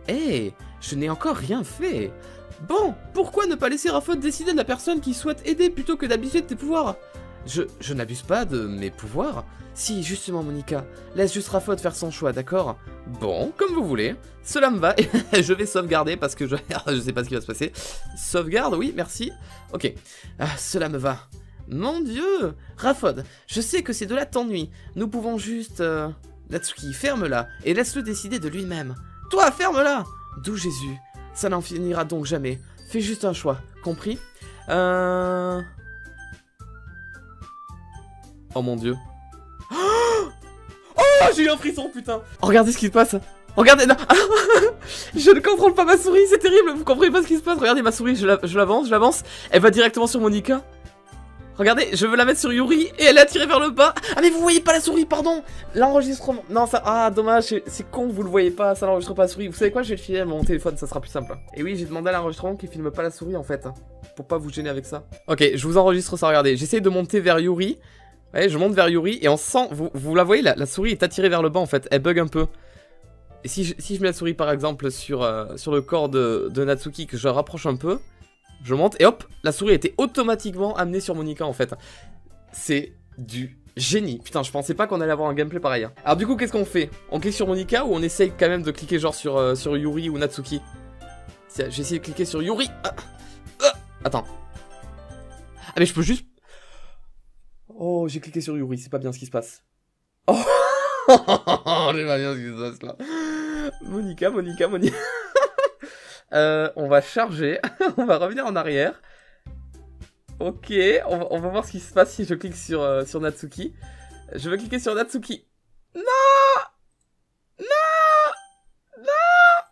Hé, je n'ai encore rien fait. Bon, pourquoi ne pas laisser Raphod décider de la personne qui souhaite aider plutôt que d'abuser de tes pouvoirs? Je n'abuse pas de mes pouvoirs. Si, justement, Monica, laisse juste Raphod faire son choix, d'accord? Bon, comme vous voulez. Cela me va. Je vais sauvegarder parce que je sais pas ce qui va se passer. Sauvegarde, oui, merci. Ok. Ah, cela me va. Mon Dieu! Raphod, je sais que ces deux-là t'ennuient. Nous pouvons juste... Natsuki, ferme-la et laisse-le décider de lui-même. Toi, ferme-la! D'où Jésus? Ça n'en finira donc jamais. Fais juste un choix, compris? Oh mon Dieu. Oh, j'ai eu un frisson, putain! Oh, regardez ce qui se passe! Regardez, non! Je ne contrôle pas ma souris, c'est terrible! Vous comprenez pas ce qui se passe? Regardez ma souris, je l'avance. Elle va directement sur Monica. Regardez, je veux la mettre sur Yuri et elle est attirée vers le bas. Ah mais vous voyez pas la souris, pardon. L'enregistrement... Non, ça... Ah, dommage, c'est con, vous le voyez pas, ça n'enregistre pas la souris. Vous savez quoi, je vais le filer à mon téléphone, ça sera plus simple. Et oui, j'ai demandé à l'enregistrement qu'il filme pas la souris, en fait. Pour pas vous gêner avec ça. Ok, je vous enregistre ça, regardez. J'essaye de monter vers Yuri. Ouais, je monte vers Yuri et on sent... Vous la voyez, la souris est attirée vers le bas, en fait. Elle bug un peu. Et si je mets la souris, par exemple, sur le corps de Natsuki, que je rapproche un peu... Je monte et hop, la souris a été automatiquement amenée sur Monica en fait. C'est du génie. Putain, je pensais pas qu'on allait avoir un gameplay pareil. Hein. Alors du coup, qu'est-ce qu'on fait? On clique sur Monica ou on essaye quand même de cliquer genre sur Yuri ou Natsuki? J'ai essayé de cliquer sur Yuri. Attends. Ah mais je peux juste... Oh, j'ai cliqué sur Yuri, c'est pas bien ce qui se passe. Oh, c'est pas bien ce qui se passe là. Monica. On va charger, on va revenir en arrière. Ok, on va voir ce qui se passe si je clique sur Natsuki. Je veux cliquer sur Natsuki. Non!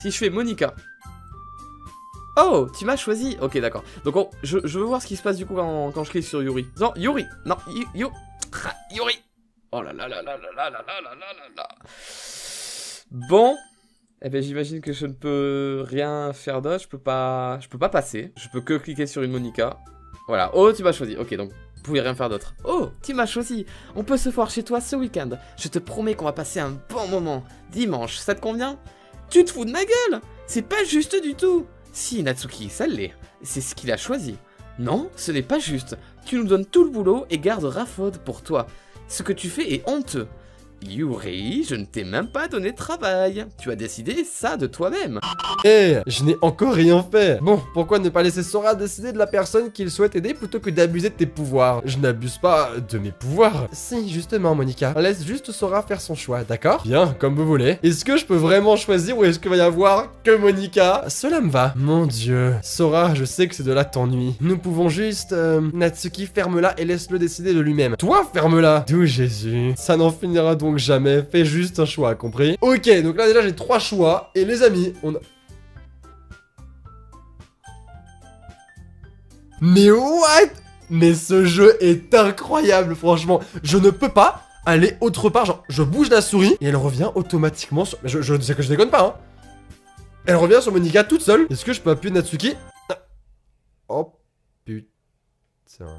Si je fais Monica. Oh, tu m'as choisi. Ok, d'accord. Donc je veux voir ce qui se passe du coup quand je clique sur Yuri. Non, Yuri. Non, Yuri. Oh là là là là là là là là là là. Bon. Eh ben j'imagine que je ne peux rien faire d'autre, je peux pas passer, je peux que cliquer sur une Monica. Voilà, oh tu m'as choisi, ok donc vous pouvez rien faire d'autre. Oh, tu m'as choisi, on peut se voir chez toi ce week-end, je te promets qu'on va passer un bon moment. Dimanche, ça te convient? Tu te fous de ma gueule? C'est pas juste du tout. Si Natsuki, ça l'est, c'est ce qu'il a choisi. Non, ce n'est pas juste, tu nous donnes tout le boulot et gardes Raphod pour toi. Ce que tu fais est honteux. Yuri, je ne t'ai même pas donné de travail. Tu as décidé ça de toi-même. Je n'ai encore rien fait. Bon, pourquoi ne pas laisser Sora décider de la personne qu'il souhaite aider plutôt que d'abuser de tes pouvoirs? Je n'abuse pas de mes pouvoirs. Si, justement, Monica. Laisse juste Sora faire son choix, d'accord? Bien, comme vous voulez. Est-ce que je peux vraiment choisir ou est-ce qu'il va y avoir que Monica? Cela me va. Mon Dieu. Sora, je sais que c'est de là t'ennuie. Nous pouvons juste... Natsuki, ferme-la et laisse-le décider de lui-même. Toi, ferme-la. D'où Jésus. Ça n'en finira donc jamais, fais juste un choix, compris? Ok, donc là déjà j'ai 3 choix, et les amis, on a... Mais what? Mais ce jeu est incroyable, franchement. Je ne peux pas aller autre part, genre, je bouge la souris, et elle revient automatiquement sur... Je sais que je déconne pas, hein. Elle revient sur Monica toute seule. Est-ce que je peux appuyer Natsuki? Oh, putain...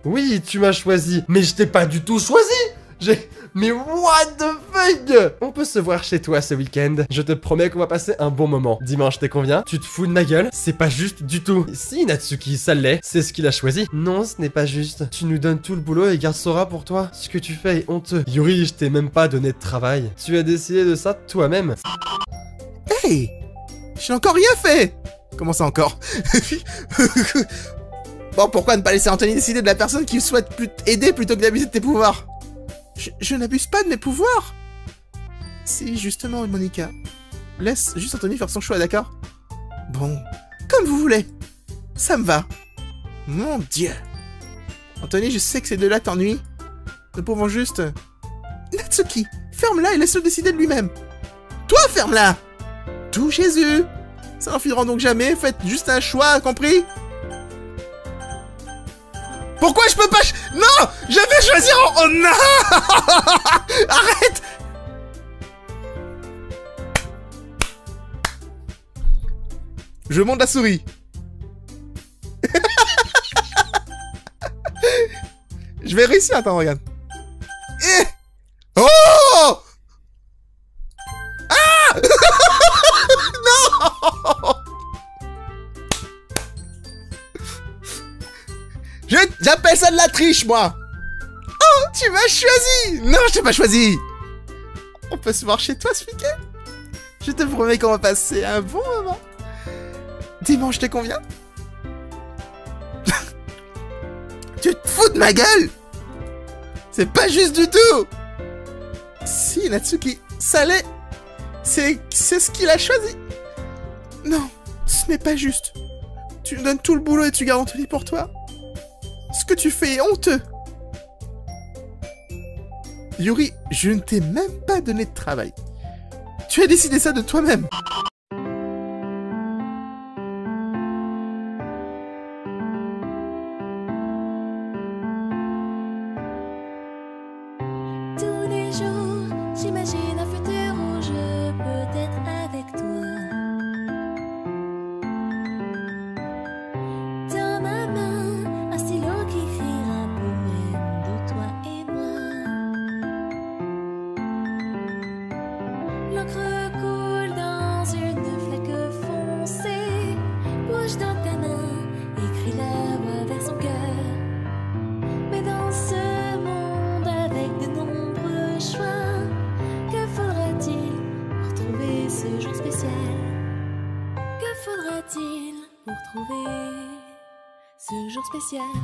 Oui, tu m'as choisi, mais je t'ai pas du tout choisi. Mais what the fuck? On peut se voir chez toi ce week-end. Je te promets qu'on va passer un bon moment. Dimanche, t'es convient? Tu te fous de ma gueule? C'est pas juste du tout. Si, Natsuki, ça l'est. C'est ce qu'il a choisi. Non, ce n'est pas juste. Tu nous donnes tout le boulot et garde Sora pour toi. Ce que tu fais est honteux. Yuri, je t'ai même pas donné de travail. Tu as décidé de ça toi-même. Hey! J'ai encore rien fait! Comment ça encore? Bon, pourquoi ne pas laisser Anthony décider de la personne qui souhaite aider plutôt que d'abuser de tes pouvoirs? Je n'abuse pas de mes pouvoirs. Si, justement, Monica. Laisse juste Anthony faire son choix, d'accord? Bon, comme vous voulez. Ça me va. Mon Dieu. Anthony, je sais que ces deux-là t'ennuient. Nous pouvons juste... Natsuki, ferme-la et laisse-le décider de lui-même. Toi, ferme-la. Tout Jésus. Ça n'en finira donc jamais, faites juste un choix, compris? Pourquoi je peux pas... Non! Je vais choisir en... Oh non! Arrête! Je monte la souris. Je vais réussir, attends, regarde. Eh oh ah non. J'appelle ça de la triche, moi. Oh, tu m'as choisi. Non, je t'ai pas choisi. On peut se voir chez toi ce week-end? Je te promets qu'on va passer un bon moment. Dimanche te convient? Tu te fous de ma gueule? C'est pas juste du tout. Si, Natsuki, ça l'est. C'est ce qu'il a choisi. Non, ce n'est pas juste. Tu me donnes tout le boulot et tu gardes Anthony pour toi. Ce que tu fais est honteux. Yuri, je ne t'ai même pas donné de travail. Tu as décidé ça de toi-même. Tous les jours, j'imagine un futur où je peux être avec toi. Dans ma main, un stylo qui écrira un poème de toi et moi. L'encre coule dans une flaque foncée. Bouge dans ta main, écris la voix vers son cœur. Mais dans ce monde avec de nombreux choix, que faudra-t-il pour trouver ce jour spécial? Que faudra-t-il pour trouver ce jour spécial?